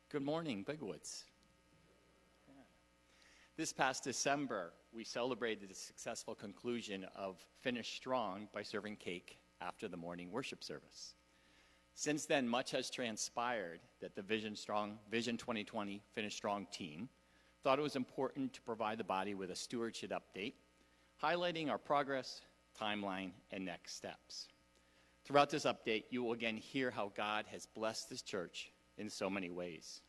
Good morning, Bigwoods. This past December, we celebrated the successful conclusion of Finish Strong by serving cake after the morning worship service. Since then, much has transpired that the Vision 2020 Finish Strong team thought it was important to provide the body with a stewardship update, highlighting our progress, timeline, and next steps. Throughout this update, you will again hear how God has blessed this church in so many ways.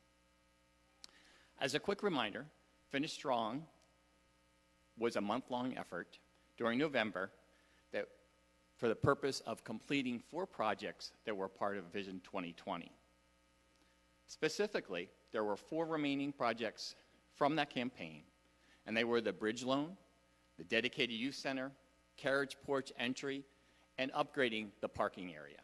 As a quick reminder, Finish Strong was a month-long effort during November that for the purpose of completing 4 projects that were part of Vision 2020. Specifically, there were 4 remaining projects from that campaign, and they were the bridge loan, the dedicated youth center, carriage porch entry, and upgrading the parking area.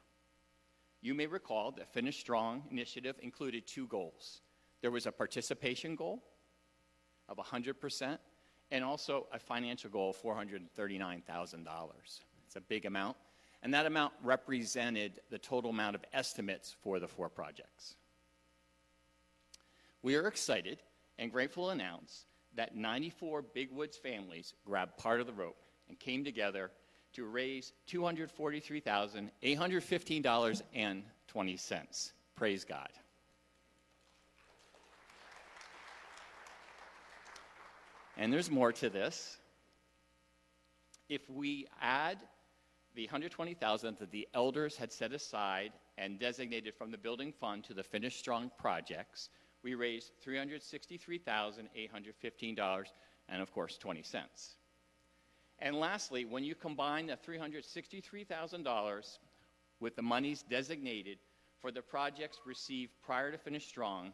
You may recall that Finish Strong initiative included 2 goals. There was a participation goal of 100% and also a financial goal of $439,000. It's a big amount, and that amount represented the total amount of estimates for the 4 projects. We are excited and grateful to announce that 94 Bigwoods families grabbed part of the rope and came together to raise $243,815.20. Praise God. And there's more to this. If we add the $120,000 that the elders had set aside and designated from the building fund to the Finish Strong projects, we raised $363,815 and, of course, 20 cents. And lastly, when you combine the $363,000 with the monies designated for the projects received prior to Finish Strong,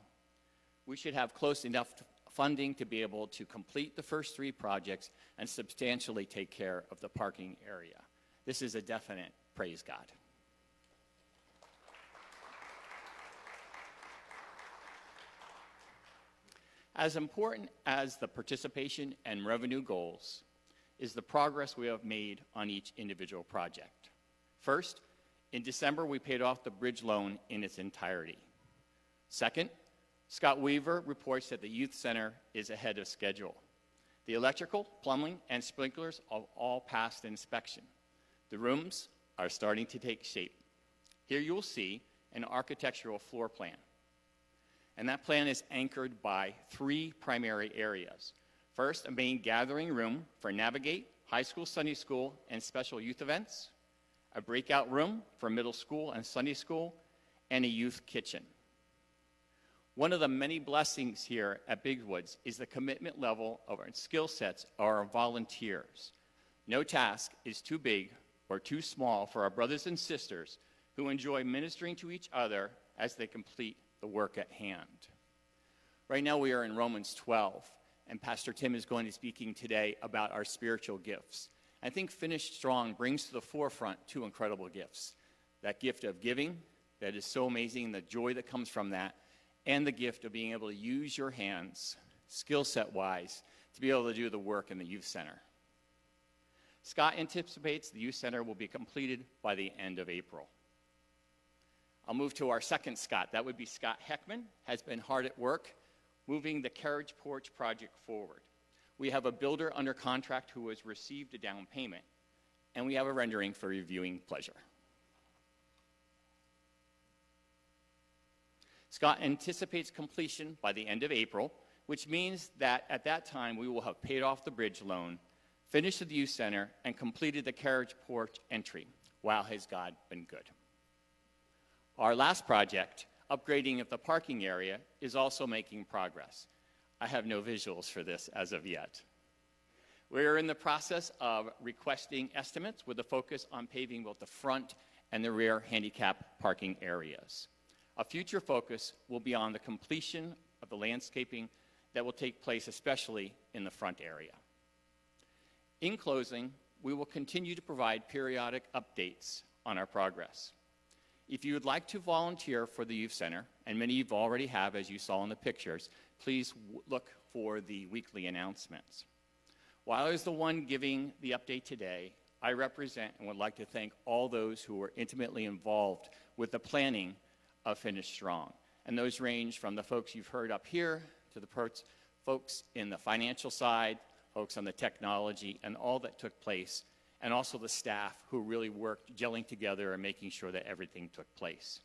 we should have close enough funding to be able to complete the first 3 projects and substantially take care of the parking area. This is a definite praise God. As important as the participation and revenue goals is the progress we have made on each individual project. First, in December, we paid off the bridge loan in its entirety. Second, Scott Weaver reports that the youth center is ahead of schedule. The electrical, plumbing, and sprinklers have all passed inspection. The rooms are starting to take shape. Here you will see an architectural floor plan. And that plan is anchored by 3 primary areas. First, a main gathering room for Navigate, high school, Sunday school, and special youth events, a breakout room for middle school and Sunday school, and a youth kitchen. One of the many blessings here at Bigwoods is the commitment level of our skill sets of our volunteers. No task is too big or too small for our brothers and sisters who enjoy ministering to each other as they complete the work at hand. Right now we are in Romans 12, and Pastor Tim is going to be speaking today about our spiritual gifts. I think Finish Strong brings to the forefront 2 incredible gifts. That gift of giving, that is so amazing, the joy that comes from that, and the gift of being able to use your hands, skill set-wise, to be able to do the work in the youth center. Scott anticipates the youth center will be completed by the end of April. I'll move to our second Scott. That would be Scott Heckman, has been hard at work moving the carriage porch project forward. We have a builder under contract who has received a down payment, and we have a rendering for reviewing pleasure. Scott anticipates completion by the end of April, which means that at that time we will have paid off the bridge loan, finished the youth center, and completed the carriage porch entry. Wow, has God been good. Our last project, upgrading of the parking area, is also making progress. I have no visuals for this as of yet. We are in the process of requesting estimates with a focus on paving both the front and the rear handicap parking areas. A future focus will be on the completion of the landscaping that will take place especially in the front area. In closing, we will continue to provide periodic updates on our progress. If you would like to volunteer for the Youth Center, and many of you already have, as you saw in the pictures, please look for the weekly announcements. While I was the one giving the update today, I represent and would like to thank all those who were intimately involved with the planning of Finish Strong. And those range from the folks you've heard up here to the folks in the financial side, folks on the technology, and all that took place, and also the staff who really worked gelling together and making sure that everything took place.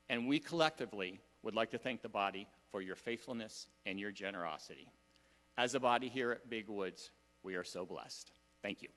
And we collectively would like to thank the body for your faithfulness and your generosity. As a body here at Big Woods, we are so blessed. Thank you.